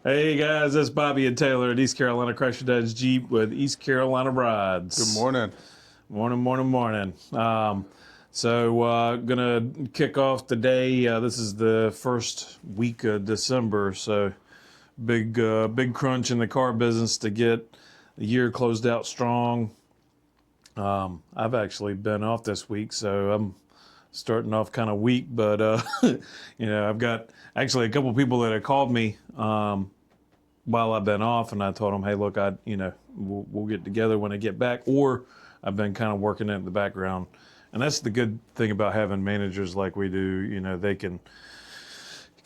Hey guys, that's Bobby and Taylor at East Carolina Chrysler Dodge Jeep with East Carolina Rods. Good morning. Morning. Gonna kick off today. This is the first week of December, so big crunch in the car business to get the year closed out strong. I've actually been off this week, so I'm starting off kind of weak, but I've got actually a couple people that have called me while I've been off, and I told them, hey, look, we'll get together when I get back, or I've been kind of working it in the background. And that's the good thing about having managers like we do. You know, they can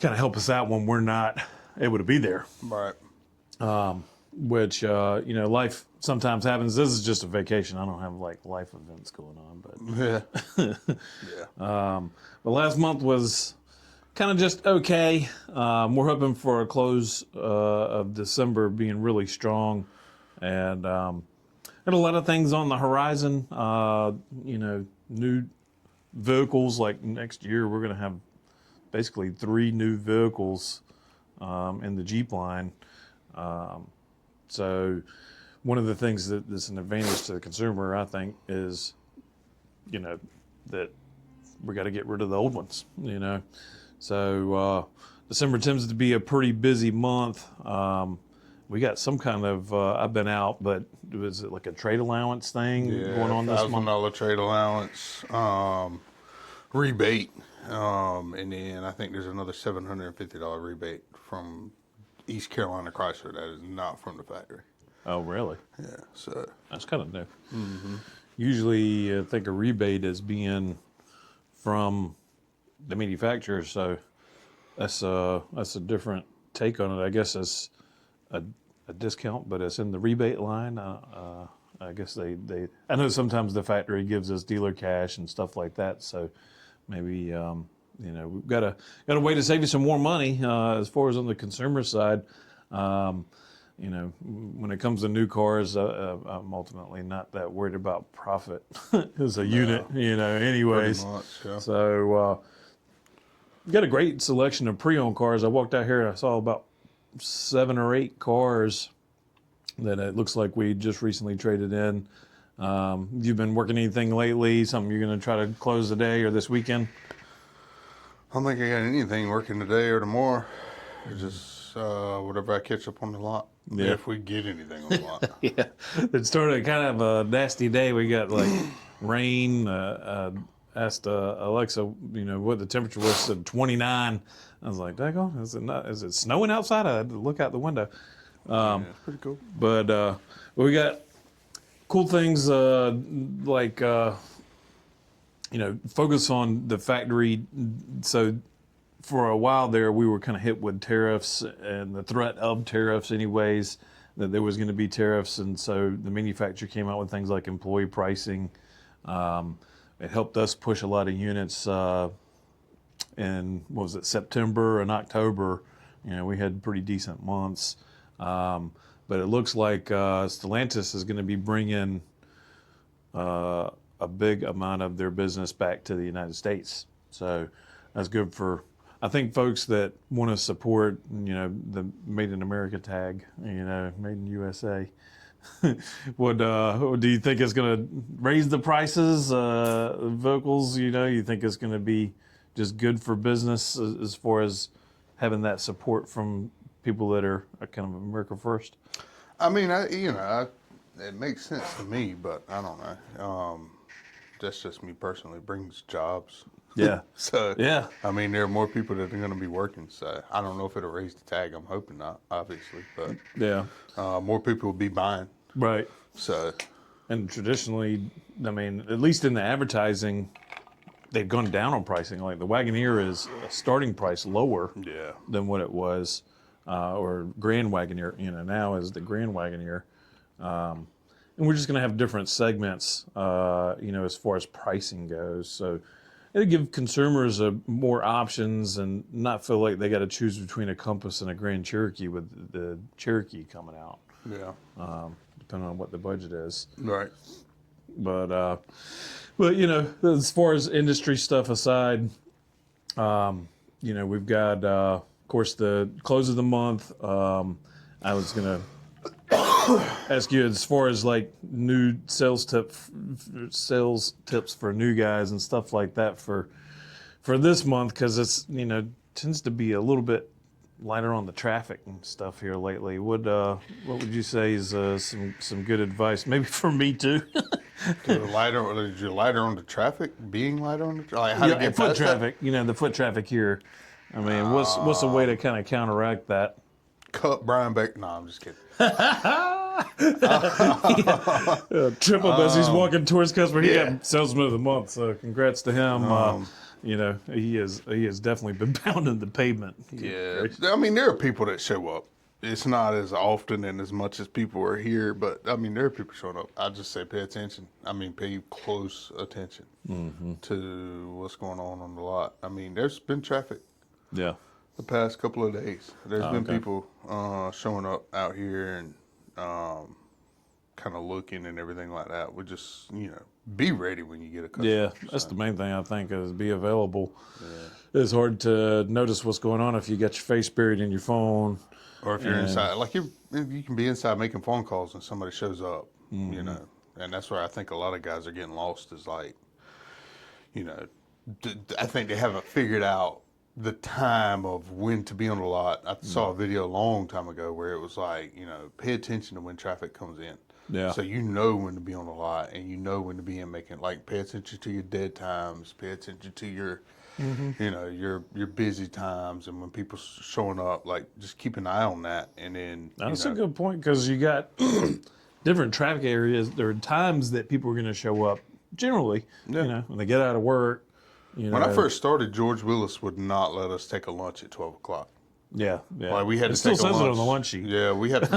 kind of help us out when we're not able to be there. Right. Which life sometimes happens. This is just a vacation. I don't have like life events going on, but Yeah. but last month was kind of just okay. We're hoping for a close of December being really strong, and got a lot of things on the horizon. New vehicles. Like next year, we're going to have basically 3 new vehicles in the Jeep line. So one of the things that's an advantage to the consumer, I think, is, that we got to get rid of the old ones, So December tends to be a pretty busy month. We got some kind of, I've been out, but was it like a trade allowance thing going on this month? $1,000 trade allowance, rebate, and then I think there's another $750 rebate from East Carolina Chrysler that is not from the factory. Oh, really? Yeah, so That's kind of new. Mm-hmm. Usually, I think a rebate is being from the manufacturer, so that's a different take on it. I guess it's a discount, but it's in the rebate line. I guess they I know sometimes the factory gives us dealer cash and stuff like that, so maybe we've got a way to save you some more money as far as on the consumer side. When it comes to new cars, I'm ultimately not that worried about profit as a unit, anyways. pretty much, yeah. So, got a great selection of pre-owned cars. I walked out here and I saw about 7 or 8 cars that it looks like we just recently traded in. You've been working anything lately? Something you're going to try to close today or this weekend? I don't think I got anything working today or tomorrow. It's just whatever I catch up on the lot. Yeah. If we get anything on the lot. Yeah, it started kind of a nasty day. We got like rain. Asked Alexa, what the temperature was. Said 29. I was like, daggone, is it snowing outside? I had to look out the window. Yeah, it's pretty cool. But we got cool things like focus on the factory. So for a while there, we were kind of hit with tariffs and the threat of tariffs anyways, that there was going to be tariffs. And so the manufacturer came out with things like employee pricing. It helped us push a lot of units in, September and October. We had pretty decent months. But it looks like Stellantis is going to be bringing a big amount of their business back to the United States. So that's good for, I think, folks that want to support, the Made in America tag, Made in USA. What do you think is going to raise the prices? Vehicles, you think it's going to be just good for business as far as having that support from people that are kind of America first? I mean, it makes sense to me, but I don't know. That's just me personally. It brings jobs. Yeah. So, Yeah. I mean, there are more people that are going to be working. So, I don't know if it'll raise the tag. I'm hoping not, obviously. But Yeah. more people will be buying. Right. So, And traditionally, I mean, at least in the advertising, they've gone down on pricing. Like the Wagoneer is a starting price lower yeah. than what it was, or Grand Wagoneer, now is the Grand Wagoneer. And we're just going to have different segments, as far as pricing goes. So it'll give consumers more options and not feel like they got to choose between a Compass and a Grand Cherokee with the Cherokee coming out, Yeah. depending on what the budget is. Right. But as far as industry stuff aside, we've got of course, the close of the month. I was gonna ask you as far as like new sales tips for new guys and stuff like that for this month, because it's tends to be a little bit lighter on the traffic and stuff here lately. What would you say is some good advice, maybe for me too? You're lighter on the traffic, being lighter on the like how to get foot past that? traffic. The foot traffic here. I mean, what's a way to kind of counteract that? Cut Brian Baker. No, I'm just kidding. Trip up as he's walking towards customer. He got salesman of the month, so congrats to him. He has definitely been pounding the pavement. Yeah, I mean, there are people that show up. It's not as often and as much as people are here, but I mean, there are people showing up. I just say pay attention. I mean, pay close attention to what's going on the lot. I mean, there's been traffic. Yeah. The past couple of days, there's been okay. people showing up out here and kind of looking and everything like that. We just, be ready when you get a customer. Yeah, that's the main thing I think is be available. Yeah. It's hard to notice what's going on if you got your face buried in your phone. Or if you're inside, like you can be inside making phone calls and somebody shows up, and that's where I think a lot of guys are getting lost is like, I think they haven't figured out the time of when to be on the lot. I saw a video a long time ago where it was like, pay attention to when traffic comes in. Yeah. So you know when to be on the lot and you know when to be in making, like, pay attention to your dead times, pay attention to your, your busy times, and when people showing up, like, just keep an eye on that. And then That's a good point, because you got different traffic areas. There are times that people are going to show up generally, when they get out of work. When I first started, George Willis would not let us take a lunch at 12 o'clock. Yeah. Like we had it to still take a says lunch. it on the lunch sheet. Yeah, we had to,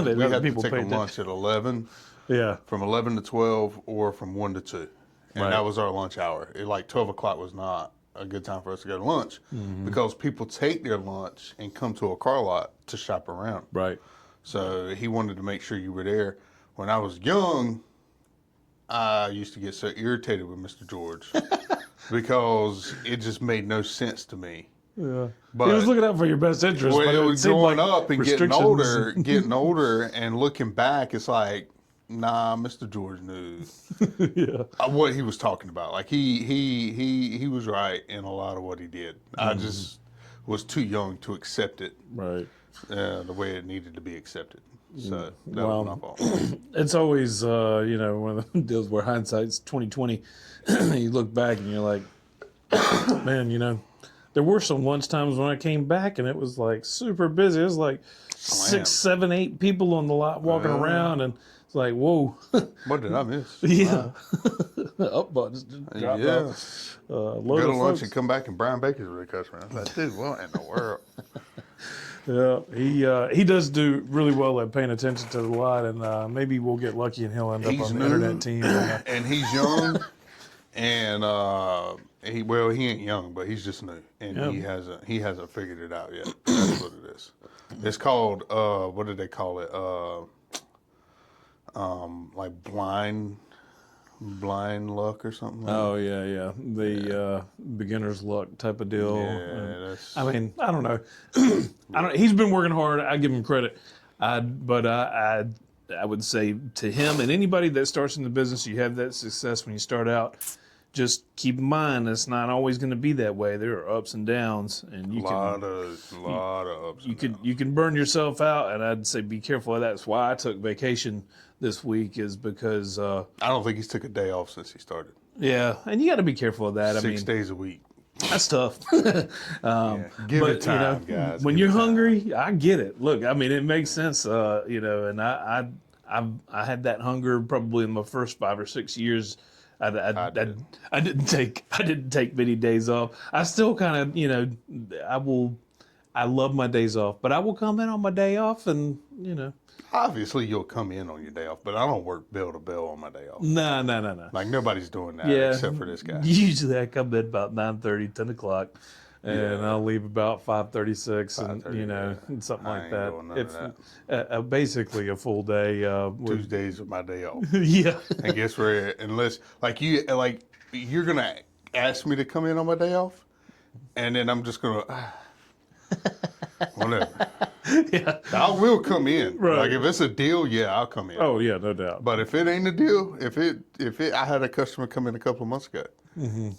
take a lunch at 11. Yeah. From 11 to 12 or from 1 to 2. And that was our lunch hour. Like 12 o'clock was not a good time for us to go to lunch because people take their lunch and come to a car lot to shop around. Right. So he wanted to make sure you were there. When I was young, I used to get so irritated with Mr. George because it just made no sense to me. Yeah. But he was looking out for your best interest. Well, but it it was seemed growing like up and restrictions. getting older and looking back, it's like, nah, Mr. George knew what he was talking about. Like he was right in a lot of what he did. I just was too young to accept it Right. the way it needed to be accepted. So that was my fault. It's always one of the deals where hindsight's 20/20. You look back and you're like, man, there were some lunch times when I came back and it was like super busy. It was like 6, 7, 8 people on the lot walking around, and it's like, whoa. What did I miss? Yeah. Up buttons just dropped Yeah. off. Go Load to of lunch folks. and come back and Brian Baker's with a customer. I was like, dude, what in the world? Yeah, he does do really well at paying attention to the lot, and maybe we'll get lucky and he'll end up He's on the new. internet team. And he's young, and he ain't young, but he's just new, and he hasn't figured it out yet. That's what it is. It's called what did they call it? Like blind luck or something. Like Oh yeah. The beginner's luck type of deal. Yeah, that's. I mean, I don't know. He's been working hard. I give him credit. But I would say to him and anybody that starts in the business, you have that success when you start out. Just keep in mind, it's not always going to be that way. There are ups and downs, and you lot of ups. you can burn yourself out. And I'd say be careful of that. That's why I took vacation this week, is because I don't think he's took a day off since he started. and you got to be careful of that. 6 days a week. That's tough. Give it time, guys. When Give you're it time. hungry, I get it. Look, I mean, it makes sense. And I had that hunger probably in my first 5 or 6 years. I didn't take many days off. I still kind of, I love my days off, but I will come in on my day off and, Obviously, you'll come in on your day off, but I don't work bell to bell on my day off. No. Like, nobody's doing that Yeah. except for this guy. Usually I come in about 9:30, 10 o'clock. And I'll leave about 5:36, and 5:30, and something I like ain't that. doing none of Basically a full day. Tuesdays are my day off. Yeah. And guess where? Unless, you're going to ask me to come in on my day off, and then I'm just going to, whatever. Yeah. I will come in. Right. Like if it's a deal, yeah, I'll come in. Oh yeah, no doubt. But if it ain't a deal, I had a customer come in a couple of months ago,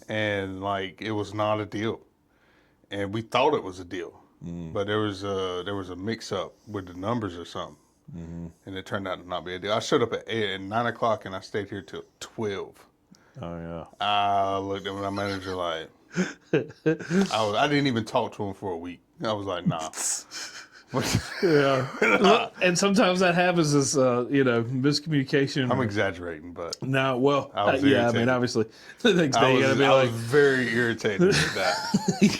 and like it was not a deal, and we thought it was a deal, but there was a mix up with the numbers or something, and it turned out to not be a deal. I showed up at 9 o'clock, and I stayed here till 12. Oh yeah. I looked at my manager like, I didn't even talk to him for a week. I was like, nah. Yeah. And sometimes that happens as miscommunication. I'm exaggerating, but No, well, I was yeah. I irritated. mean, obviously, the next I day you was, gotta be I like, was very irritated with that.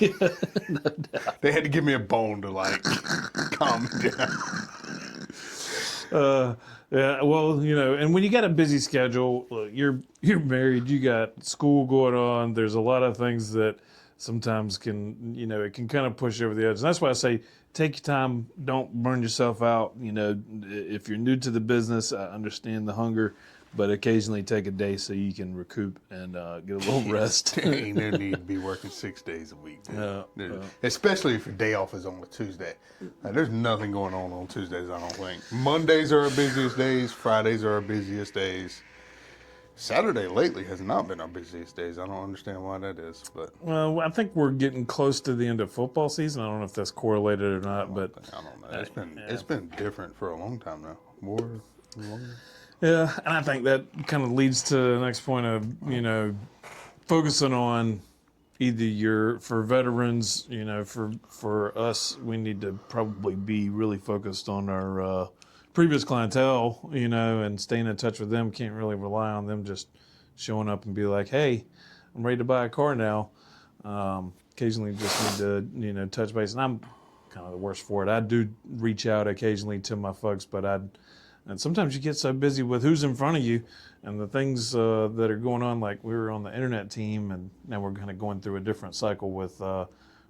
yeah, no doubt. They had to give me a bone to like calm me down. Yeah, well, and when you got a busy schedule, look, you're married, you got school going on. There's a lot of things that sometimes can, it can kind of push you over the edge. And that's why I say take your time, don't burn yourself out. If you're new to the business, I understand the hunger, but occasionally take a day so you can recoup and get a little rest. Ain't no need to be working 6 days a week, dude. Yeah. Especially if your day off is on a Tuesday. Like, there's nothing going on Tuesdays, I don't think. Mondays are our busiest days. Fridays are our busiest days. Saturday lately has not been our busiest days. I don't understand why that is, but Well, I think we're getting close to the end of football season. I don't know if that's correlated or not, but I don't know. It's been different for a long time now. Longer. yeah, and I think that kind of leads to the next point of, focusing on either for veterans, for us, we need to probably be really focused on our previous clientele, and staying in touch with them. Can't really rely on them just showing up and be like, hey, I'm ready to buy a car now. Occasionally just need to, touch base. And I'm kind of the worst for it. I do reach out occasionally to my folks, but and sometimes you get so busy with who's in front of you and the things that are going on. Like we were on the internet team, and now we're kind of going through a different cycle with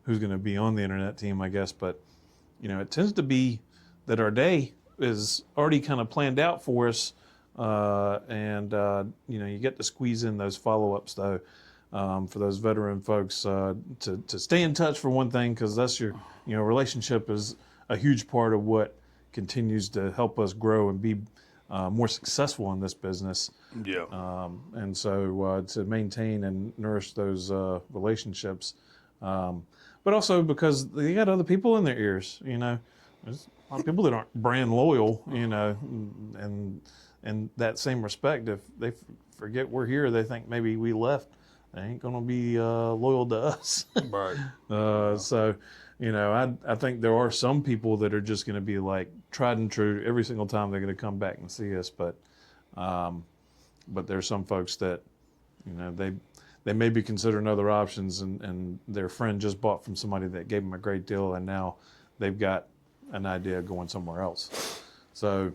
who's going to be on the internet team, I guess. But, it tends to be that our day is already kind of planned out for us. And you get to squeeze in those follow-ups, though, for those veteran folks to stay in touch for one thing, because that's your, relationship is a huge part of what continues to help us grow and be more successful in this business. Yeah. And so to maintain and nourish those relationships, but also because they got other people in their ears, there's a lot of people that aren't brand loyal, and in that same respect, if they forget we're here, they think maybe we left, they ain't gonna be loyal to us. Right. So, I think there are some people that are just going to be like tried and true every single time they're going to come back and see us. But there's some folks that, they may be considering other options, and their friend just bought from somebody that gave them a great deal, and now they've got an idea of going somewhere else. So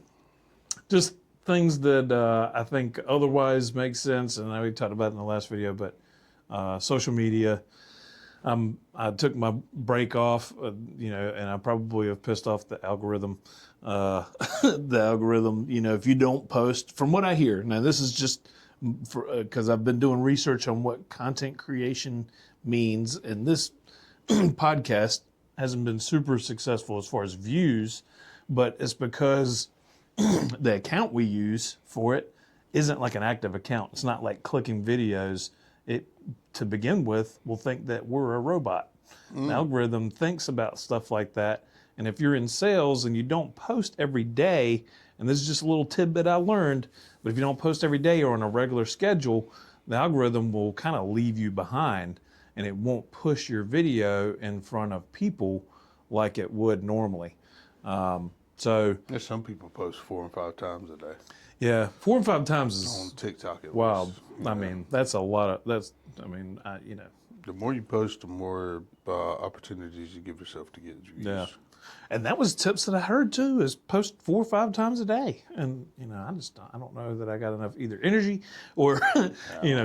just things that I think otherwise make sense. And I know we talked about it in the last video, but social media. I took my break off, and I probably have pissed off the algorithm. If you don't post, from what I hear, now this is just because I've been doing research on what content creation means, and this podcast hasn't been super successful as far as views, but it's because the account we use for it isn't like an active account. It's not like clicking videos. It, to begin with, will think that we're a robot. The algorithm thinks about stuff like that. And if you're in sales and you don't post every day, and this is just a little tidbit I learned, but if you don't post every day or on a regular schedule, the algorithm will kind of leave you behind, and it won't push your video in front of people like it would normally. So There's some people post 4 and 5 times a day. yeah, 4 and 5 times is On TikTok, it wow. was. I mean, that's a lot of The more you post, the more opportunities you give yourself to get views. yeah. And that was tips that I heard too, is post 4 or 5 times a day. And, I don't know that I got enough either energy or,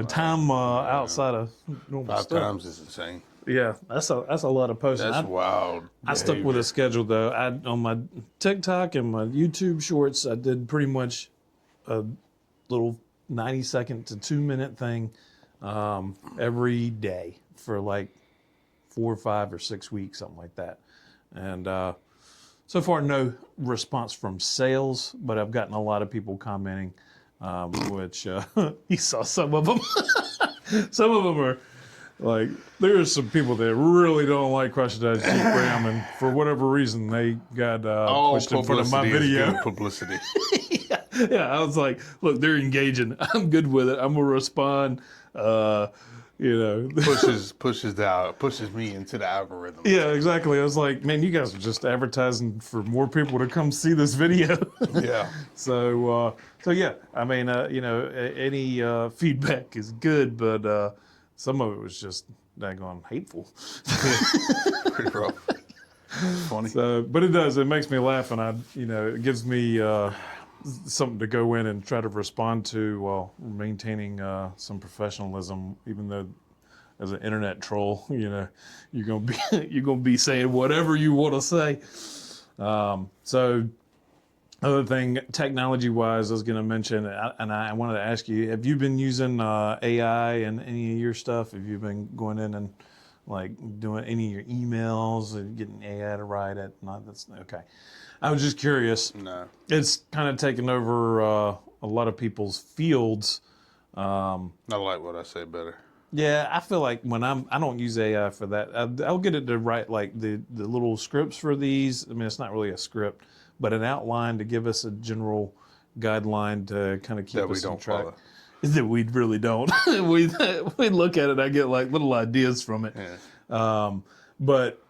time outside of normal 5 stuff. times is insane. Yeah, that's a lot of posting. That's wild. I stuck with a schedule though. On my TikTok and my YouTube shorts, I did pretty much a little 90-second to 2-minute thing every day for like 4 or 5 or 6 weeks, something like that. And so far, no response from sales, but I've gotten a lot of people commenting, which you saw some of them. Some of them are like, there's some people that really don't like Crush It Jeep Ram, and for whatever reason, they got pushed in front of my video. Good publicity. Yeah, I was like, look, they're engaging. I'm good with it. I'm gonna respond. pushes me into the algorithm. Yeah, exactly. I was like, man, you guys are just advertising for more people to come see this video. Yeah. So yeah, I mean, any feedback is good, but some of it was just daggone hateful. Pretty rough. Funny. So, but it does. It makes me laugh, and it gives me something to go in and try to respond to while maintaining some professionalism. Even though, as an internet troll, you're gonna be saying whatever you want to say. So, other thing, technology-wise, I was gonna mention, and I wanted to ask you: have you been using AI in any of your stuff? Have you been going in and like doing any of your emails and getting AI to write it? No, that's okay. I was just curious. No. It's kind of taken over a lot of people's fields. I like what I say better. Yeah, I feel like when I don't use AI for that. I'll get it to write like the little scripts for these. I mean, it's not really a script, but an outline to give us a general guideline to kind of keep That we us on don't track. follow. That we really don't. we look at it, I get like little ideas from it. Yeah. But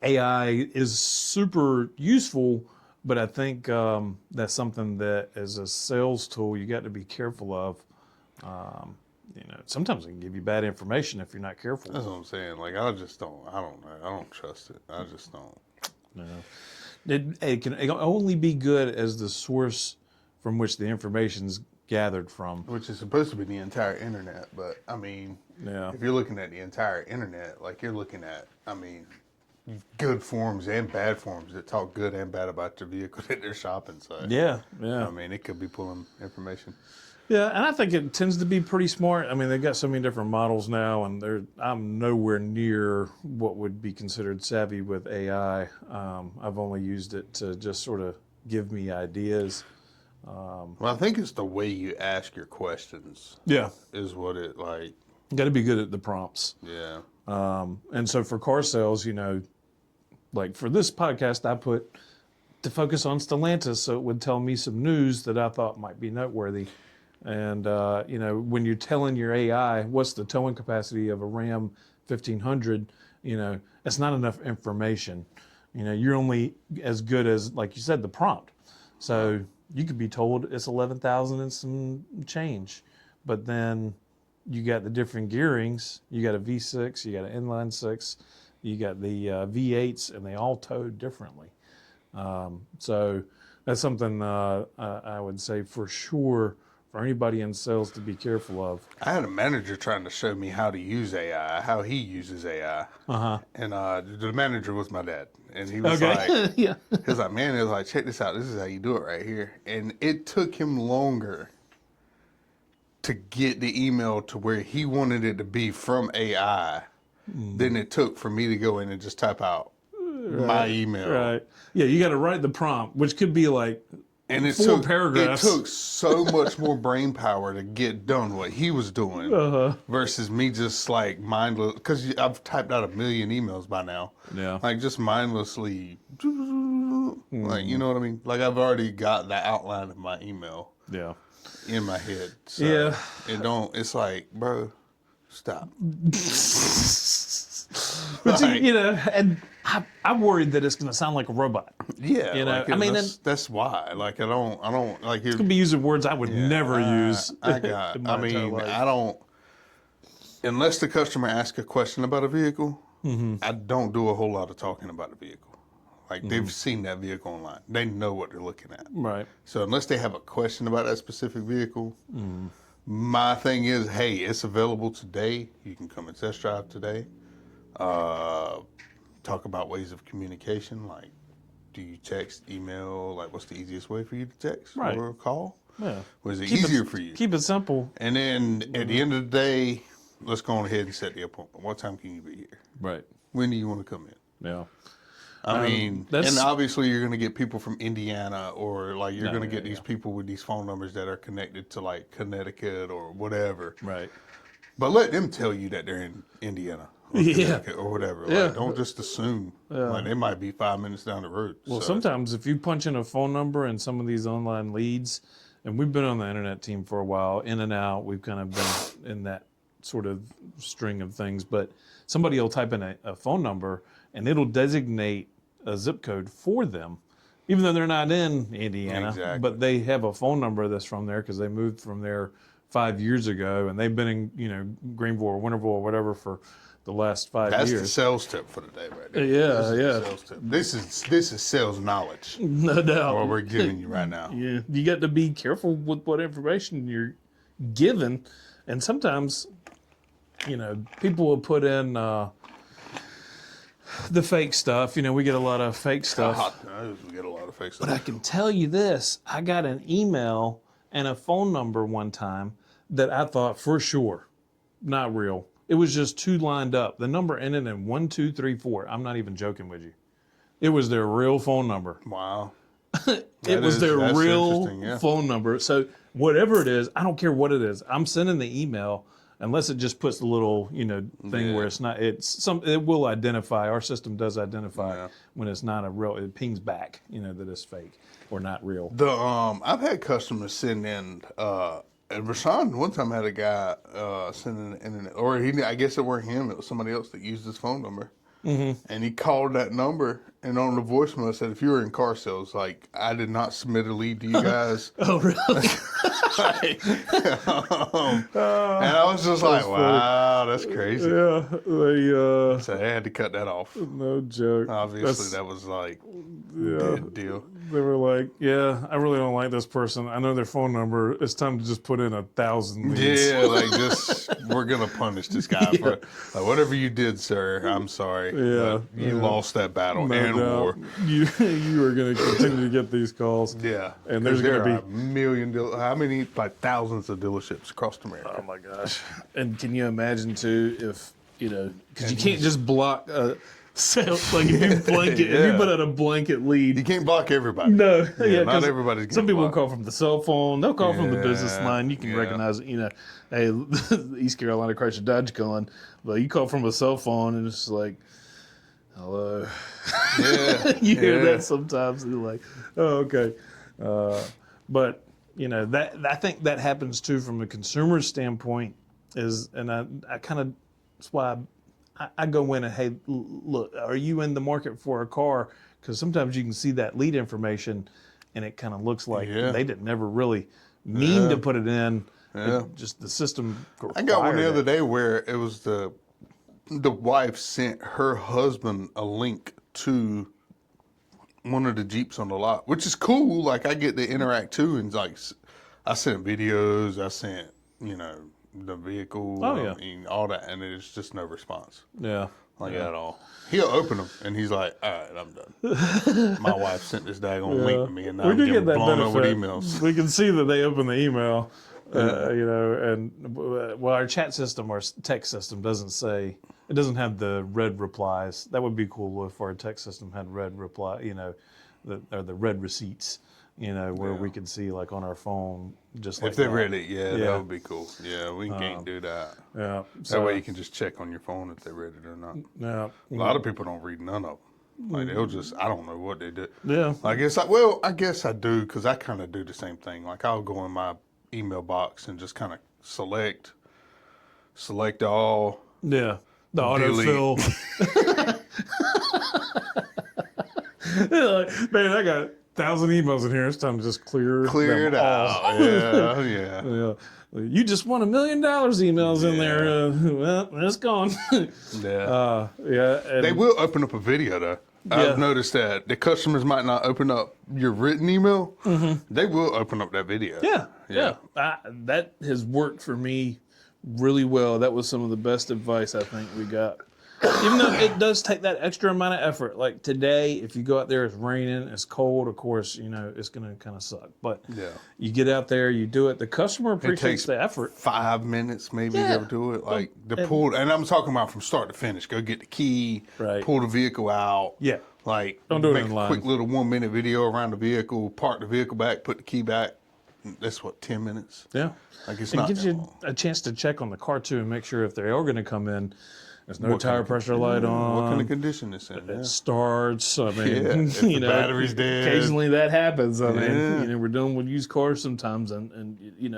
AI is super useful, but I think that's something that as a sales tool you got to be careful of. Sometimes it can give you bad information if you're not careful. That's what I'm saying. Like, I don't know. I don't trust it. I just don't. No. It can only be good as the source from which the information's gathered from. Which is supposed to be the entire internet, but I mean, Yeah. if you're looking at the entire internet, like you're looking at, good forums and bad forums that talk good and bad about the vehicle that they're shopping. So Yeah. I mean, it could be pulling information. Yeah, and I think it tends to be pretty smart. I mean, they've got so many different models now, and I'm nowhere near what would be considered savvy with AI. I've only used it to just sort of give me ideas. Well, I think it's the way you ask your questions Yeah, is what it like. got to be good at the prompts. Yeah. And so for car sales, like for this podcast, I put to focus on Stellantis, so it would tell me some news that I thought might be noteworthy. And, when you're telling your AI what's the towing capacity of a Ram 1500, it's not enough information. You're only as good as, like you said, the prompt. So you could be told it's 11,000 and some change, but then you got the different gearings. You got a V6, you got an inline six, you got the V8s, and they all tow differently. So that's something I would say for sure for anybody in sales to be careful of. I had a manager trying to show me how to use AI, how he uses AI. And the manager was my dad. And he was like, Yeah. he was like, man, it was like, check this out. This is how you do it right here. And it took him longer to get the email to where he wanted it to be from AI than it took for me to go in and just type out my email. Right. Yeah, you got to write the prompt, which could be like And it 4 took, paragraphs. It took so much more brain power to get done what he was doing versus me just like mindless. Because I've typed out 1 million emails by now. Yeah. Like just mindlessly, like, you know what I mean? Like I've already got the outline of my email Yeah. in my head. So Yeah. it's like, bro, stop. But Like, and I'm worried that it's going to sound like a robot. yeah. know, like, I mean, that's why. Like I don't like it. Could be using words I would never use. I got. in my entire life. I don't. Unless the customer asks a question about a vehicle, I don't do a whole lot of talking about the vehicle. Like they've seen that vehicle online, they know what they're looking at. Right. So unless they have a question about that specific vehicle, my thing is, hey, it's available today. You can come and test drive today. Talk about ways of communication, like do you text, email, like what's the easiest way for you to text Right. or call? Yeah. Was it Keep easier for you? Keep it simple. And then at the end of the day, let's go on ahead and set the appointment. What time can you be here? Right. When do you want to come in? Yeah. I mean, that's- and obviously you're going to get people from Indiana, or like you're going to get yeah, these people with these phone numbers that are connected to like Connecticut or whatever. Right. But let them tell you that they're in Indiana or Yeah. Connecticut or whatever. Yeah. Like, don't just assume. Like, they might be 5 minutes down the road. Well, So, sometimes if you punch in a phone number in some of these online leads, and we've been on the internet team for a while, in and out, we've kind of been in that sort of string of things. But somebody will type in a phone number, and it'll designate a zip code for them, even though they're not in Indiana. Exactly. But they have a phone number that's from there because they moved from there 5 years ago, and they've been in Greenville or Winterville or whatever for the last 5 that's the years. sales tip for the day right there. Yeah, This is the yeah. sales tip. This is sales knowledge. No doubt. What we're giving you right now. Yeah, you got to be careful with what information you're given, and sometimes, people will put in the fake stuff. We get a lot of fake stuff. Hot knows we get a lot of fake stuff. But I can tell you this: I got an email and a phone number one time that I thought for sure not real. It was just two lined up. The number ended in 1234. I'm not even joking with you. It was their real phone number. Wow. It was their that's real interesting, yeah. phone number. So whatever it is, I don't care what it is. I'm sending the email unless it just puts the little, thing where it's not. It will identify. Our system does identify when it's not a real. It pings back, that it's fake or not real. I've had customers send in. And Rashawn one time had a guy send in the internet, or I guess it weren't him. It was somebody else that used his phone number. Mm-hmm. And he called that number, and on the voicemail said, "If you were in car sales, like I did not submit a lead to you guys." Oh, really? And I was just like, "Wow, that's crazy." Yeah, they So they had to cut that off. no joke. Obviously, that was like dead deal. They were like, "Yeah, I really don't like this person. I know their phone number. It's time to just put in 1,000 leads." Yeah, like just we're gonna punish this guy for like, whatever you did, sir. I'm sorry. Yeah, but you lost that battle No and doubt. war. You are going to continue to get these calls. Yeah, And there's 'cause there gonna are a million, how many, like thousands of dealerships across America. Oh my gosh! And can you imagine too if because you can't just block a sales like if you blanket if you Yeah. put out a blanket lead. You can't block everybody. No, Yeah, not 'cause everybody's getting Some people blocked. call from the cell phone. They'll call from the business Yeah, line. You can yeah. recognize it. Hey, the East Carolina Chrysler Dodge calling, but you call from a cell phone and it's like, hello. Yeah, You hear yeah. that sometimes. And you're like, oh, okay. But that I think that happens too from a consumer standpoint. And I kind of that's why I go in and hey, look, are you in the market for a car? Because sometimes you can see that lead information, and it kind of looks like Yeah. they didn't never really mean to put it in. Yeah. Just the system. I got one the required other it. day where it was the wife sent her husband a link to one of the Jeeps on the lot, which is cool. Like I get to interact too, and like I sent videos, I sent the vehicle, Oh, yeah. and all that, and there's just no response Yeah. like at all. He'll open them and he's like, "All right, I'm done." My wife sent this daggone link to me, and now We I'm do getting get that blown up with benefit. emails. We can see that they open the email, and well, our chat system or text system doesn't have the red replies. That would be cool if our text system had red reply, or the red receipts, where we could see like on our phone, just like If they that. read it, yeah, Yeah. that would be cool. Yeah, we can't do that. Yeah. That way you can just check on your phone if they read it or not. Yeah. A lot of people don't read none of them. Like they'll just, I don't know what they do. Yeah. I guess I do because I kind of do the same thing. Like I'll go in my email box and just kind of select all. Yeah. The Delete. autofill. Like, man, I got 1,000 emails in here. It's time to just clear Clear them it all. out. Yeah, yeah. Yeah. You just won $1 million emails in there. Well, it's gone. Yeah. Yeah. And They will open up a video though. Yeah. I've noticed that the customers might not open up your written email. They will open up that video. Yeah. That has worked for me really well. That was some of the best advice I think we got even though it does take that extra amount of effort. Like today, if you go out there, it's raining, it's cold. Of course, it's going to kind of suck. But you get out there, you do it. The customer appreciates the effort. 5 minutes, maybe Yeah. go do it. Like pull, and I'm talking about from start to finish. Go get the key, Right. pull the vehicle out. Yeah. Like Don't do it make in a line. quick little 1 minute video around the vehicle, park the vehicle back, put the key back. That's 10 minutes. Yeah. Like it's It not gives that you long. a chance to check on the car too and make sure if they are going to come in, there's no tire pressure light on. What kind of condition it's in? It starts. I mean, Yeah, if the battery's dead. Occasionally that happens. I Yeah. mean, we're dealing with used cars sometimes, and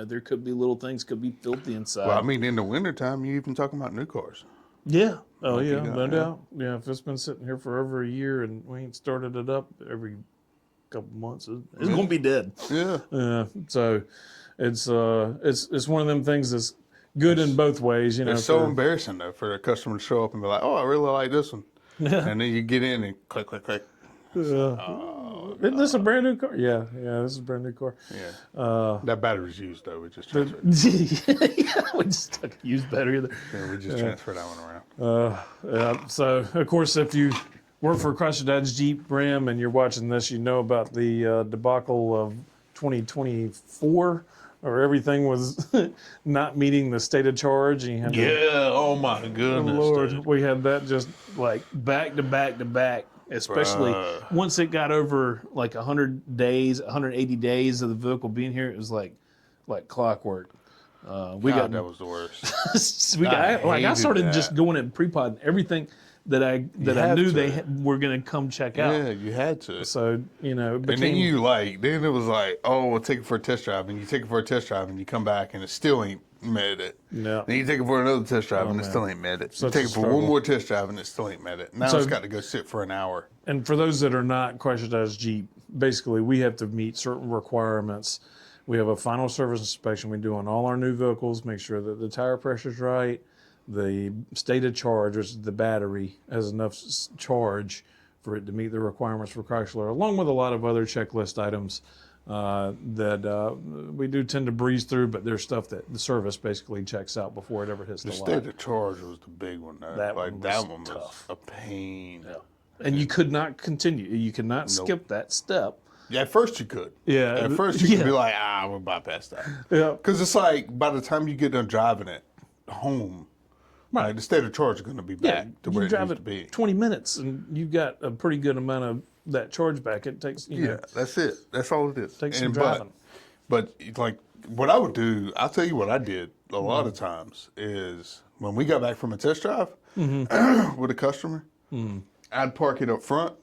there could be little things could be filthy inside. Well, I mean, in the wintertime, you even talking about new cars. Yeah. Oh, Like you yeah. got, No yeah. doubt. Yeah. If it's been sitting here for over a year and we ain't started it up every couple months, it's going to be dead. Yeah. So it's one of them things that's good in both ways. It's so embarrassing, though, for a customer to show up and be like, oh, I really like this one. Yeah. And then you get in and click, click, click. Isn't this a brand new car? Yeah. This is a brand new car. Yeah. That battery's used, though. We just Yeah, transferred, we just stuck a used battery there. transferred that one around. So, of course, if you work for Chrysler Dodge Jeep Ram and you're watching this, you know about the debacle of 2024, or everything was not meeting the stated charge. And you had to, Yeah. Oh, my goodness. Lord, dude. we had that just like back to back to back, especially once it got over like 100 days, 180 days of the vehicle being here. It was like clockwork. God, that was the worst. I hated started that. just going and pre-pod everything that I have knew to. they were going to come check out. Yeah, you had to. So it And became, then it was like, oh, we'll take it for a test drive. And you take it for a test drive and you come back and it still ain't met it. Yeah. Then you take it for another test drive and it still ain't met it. You Such take a it for struggle. one more test drive and it still ain't met it. Now So- it's got to go sit for an hour. And for those that are not Chrysler Dodge Jeep, basically we have to meet certain requirements. We have a final service inspection we do on all our new vehicles, make sure that the tire pressure's right, the stated charge, which is the battery, has enough charge for it to meet the requirements for Chrysler, along with a lot of other checklist items that we do tend to breeze through, but there's stuff that the service basically checks out before it ever hits the The lot. state of charge was the big one. Though. That like one that was one was tough. a pain. Yeah. And you could not continue. You could not skip that step. Yeah, at first you could. Yeah. At first you could be like, we'll bypass that. Yeah. Because it's like by the time you get done driving it home, like, the state of charge is going to be back to where you it drive needs it to be. 20 minutes and you got a pretty good amount of that charge back. It takes, Yeah, that's it. That's all it is. Take some And driving. But like what I would do, I'll tell you what I did a lot of times is when we got back from a test drive with a customer, I'd park it up front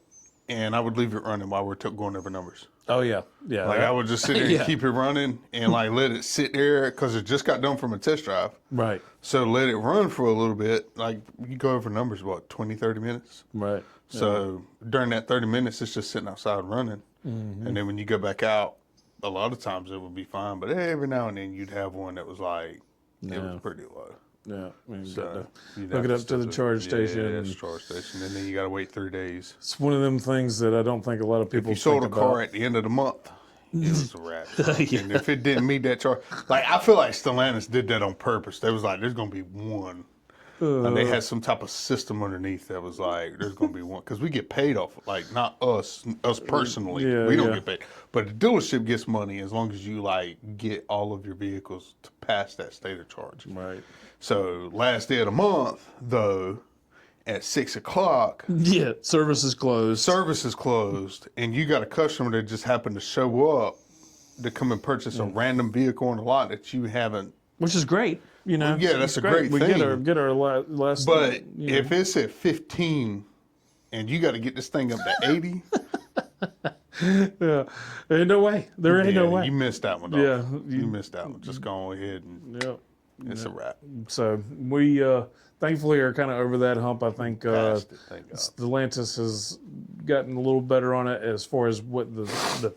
and I would leave it running while we're going over numbers. Oh, yeah. Yeah. Like I would just sit there Yeah. and keep it running and like let it sit there because it just got done from a test drive. Right. So let it run for a little bit. Like you go over numbers, what, 20, 30 minutes? Right. So during that 30 minutes, it's just sitting outside running. And then when you go back out, a lot of times it would be fine. But every now and then you'd have one that was like, it was pretty low. Yeah. I mean, So you'd hook have it up to the stick charge station. Yeah, and it's a charge station. And then you got to wait 3 days. it's one of them things that I don't think a lot of people You sold a think car about. at the end of the month, it was a wrap. Yeah. And if it didn't meet that charge, like I feel like Stellantis did that on purpose. They was like, there's going to be one. And they had some type of system underneath that was like, there's going to be one. Because we get paid off, like not us personally. Yeah, we don't yeah. get paid. But the dealership gets money as long as you like get all of your vehicles to pass that state of charge. Right. So last day of the month, though, at 6 o'clock, Yeah. Service is closed. service is closed, and you got a customer that just happened to show up to come and purchase a random vehicle on the lot that you haven't. Which is great. You know. Well, yeah, that's It's a great we thing. get our last. But you know. if it's at 15 and you got to get this thing up to 80, Yeah. There ain't no way. There ain't no yeah, way. you missed that one. Dog. Yeah, you missed that one. Just go ahead and Yeah. it's a wrap. So we thankfully are kind of over that hump. I think Past it, thank God. Stellantis has gotten a little better on it as far as what the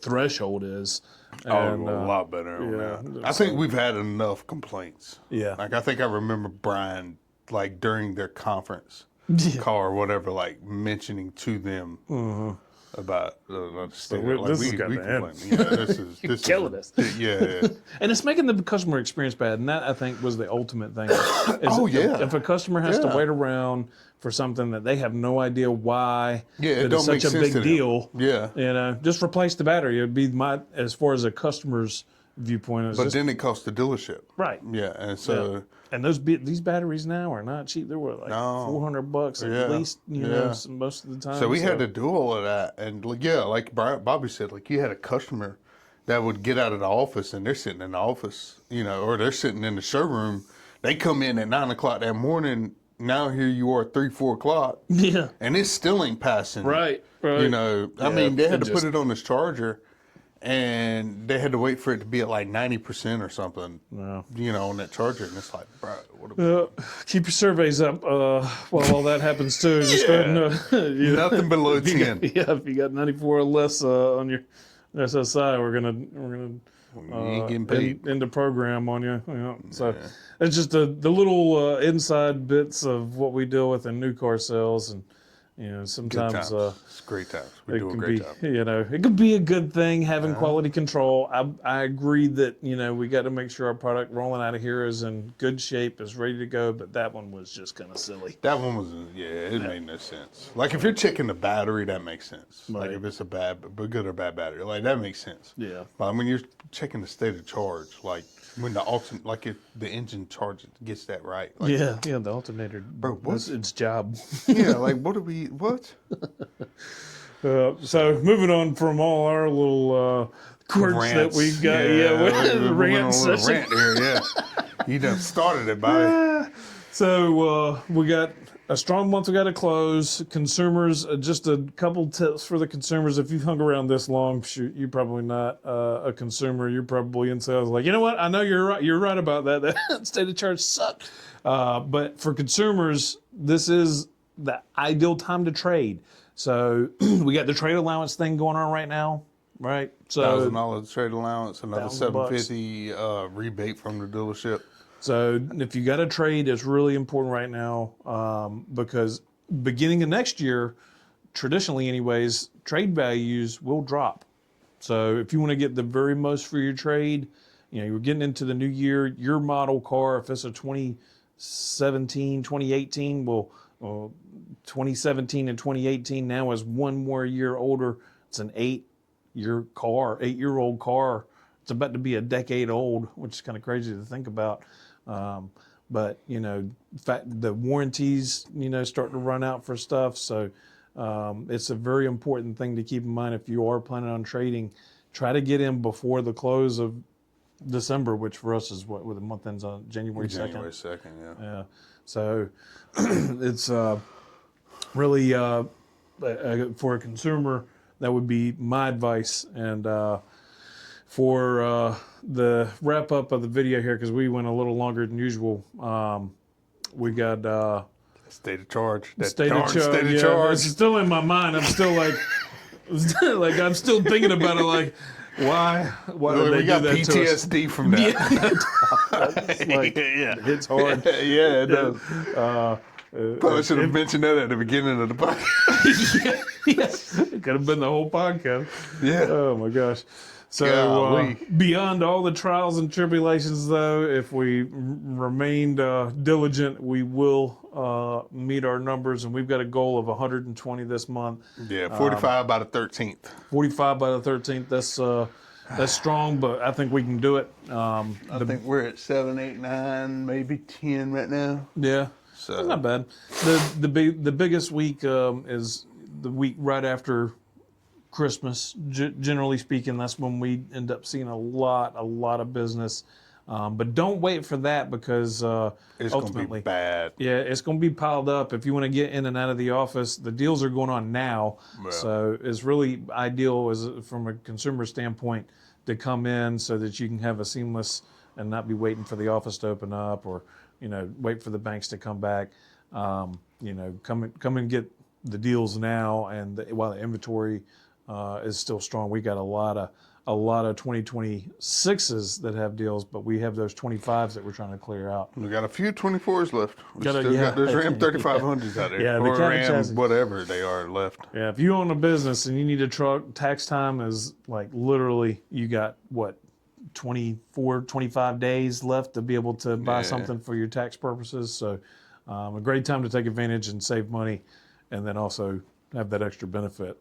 threshold is. And, a lot better. on yeah, that. I think we've had enough complaints. Yeah. Like I think I remember Brian, like during their conference Yeah. call or whatever, like mentioning to them about this has got to end. Yeah, this is killing us. Yeah. And it's making the customer experience bad, and that I think was the ultimate thing. Oh, yeah. If a customer has to Yeah. wait around for something that they have no idea why, Yeah, it that don't it's make such a sense big to them. deal. Yeah. You know, just replace the battery. It'd be as far as a customer's viewpoint. It's But just, then it costs the dealership. right. Yeah, and so And these batteries now are not cheap. They were like No. $400 Yeah. at least. You know, most of the time. So we had to do all of that, and like Bobby said, like you had a customer that would get out of the office, and they're sitting in the office, or they're sitting in the showroom. They come in at 9 o'clock that morning. Now here you are at 3, 4 o'clock, Yeah. and it still ain't passing. Right. I mean, they had it to put it on this charger, and they had to wait for it to be at like 90% or something. On that charger, and it's like, bro, what? Keep your surveys up while all that happens too. Just go ahead and, Nothing below 10. If you got 94 or less on your SSI, we're gonna You ain't getting paid. end the program on you. So it's just the little inside bits of what we deal with in new car sales, and Good sometimes times. It's great times. We it do a can great be, job. it could be a good thing having quality control. I agree that, we got to make sure our product rolling out of here is in good shape, is ready to go, but that one was just kind of silly. That one was, it made no sense. Like if you're checking the battery, that makes sense. Like Right. if it's a good or bad battery, like that makes sense. Yeah. But when you're checking the state of charge, like when if the engine charge gets that right. Like, Yeah, the alternator. Bro, that's its job. Yeah, like what? So moving on from all our little quirks Rants. that we've got, we the went rant on a little session. rant here, yeah. You done started it, Bobby. So we got a strong month. We got to close. Consumers, just a couple tips for the consumers. If you've hung around this long, shoot, you're probably not a consumer. You're probably in sales. Like, you know what? I know you're right. You're right about that. That state of charge sucked. But for consumers, this is the ideal time to trade. So we got the trade allowance thing going on right now, right? So $1,000 trade allowance, another $750 rebate from the dealership. So if you got a trade, it's really important right now because beginning of next year, traditionally anyways, trade values will drop. So if you want to get the very most for your trade, you're getting into the new year, your model car, if it's a 2017, 2018, 2017 and 2018 now is one more year older. It's an 8-year-old car. It's about to be a decade old, which is kind of crazy to think about. But in fact, the warranties, starting to run out for stuff. So it's a very important thing to keep in mind if you are planning on trading. Try to get in before the close of December, which for us is where the month ends on January 2nd. January 2nd, yeah. Yeah. So it's really for a consumer, that would be my advice. And for the wrap up of the video here, because we went a little longer than usual, we got State of charge. state of charge. It's still in my mind. I'm still like I'm still thinking about it. Like, why did they we got do that to us? PTSD from that. It's like, it hits hard. Yeah, it does. Probably should have mentioned that at the beginning of the podcast. Yes, it could have been the whole podcast. Yeah. Oh my gosh. So Golly. beyond all the trials and tribulations, though, if we remained diligent, we will meet our numbers, and we've got a goal of 120 this month. Yeah, 45 by the 13th. 45 by the 13th. That's strong, but I think we can do it. I think we're at 7, 8, 9, maybe 10 right now. Yeah, So that's not bad. The biggest week is the week right after Christmas. Generally speaking, that's when we end up seeing a lot of business. But don't wait for that because it's ultimately, going to be bad. yeah, it's going to be piled up. If you want to get in and out of the office, the deals are going on now. Yeah. So it's really ideal from a consumer standpoint to come in so that you can have a seamless and not be waiting for the office to open up or, wait for the banks to come back. Come and get the deals now and while the inventory is still strong. We got a lot of 2026s that have deals, but we have those 25s that we're trying to clear out. We got a few 24s left. We Got a- still yeah. got those Ram 3500s out there. Yeah, the or cabin Ram chassis. whatever they are left. Yeah, if you own a business and you need a truck, tax time is like literally you got what 24, 25 days left to be able to buy Yeah. something for your tax purposes. So a great time to take advantage and save money and then also have that extra benefit.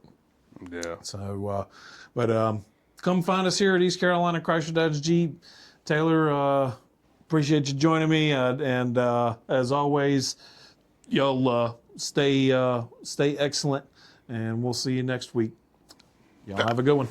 Yeah. So, come find us here at East Carolina Chrysler Dodge Jeep. Taylor, appreciate you joining me. And as always, y'all stay excellent, and we'll see you next week. Y'all have a good one.